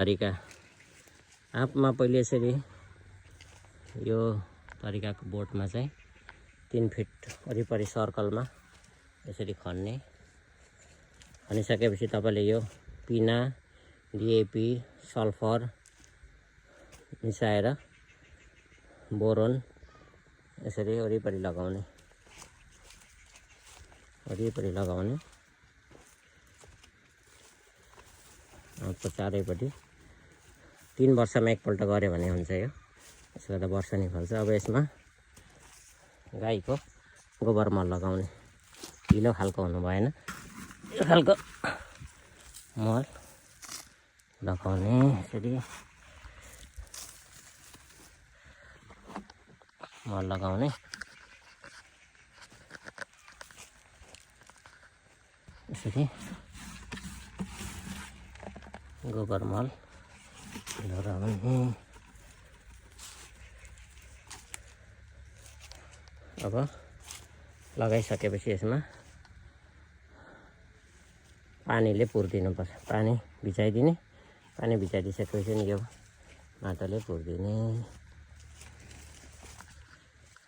तरिका आँपमा पहिले यसरी यो तरिकाको बोटमा चाहिँ 3 फिट वरिपरि सर्कलमा यसरी खन्ने। खनिसकेपछि तपाईँले यो पिना डिएपी सल्फर मिसाएर बोरोन यसरी वरिपरि लगाउने आँपको चारैपट्टि 3 वर्षमा एकपल्ट गऱ्यो भने हुन्छ। यो यसो गर्दा वर्ष नि फल्छ। अब यसमा गाईको गोबर मल लगाउने, ढिलो खालको हुनु भएन, यो खालको मल लगाउने। यसरी मल लगाउने। यसरी गोबर मल लगाउने। अब लगाइसकेपछि यसमा पानीले पुरिदिनुपर्छ। पानी भिजाइदिने। पानी भिजाइदिइसकेपछि यो माटोले पुरिदिने।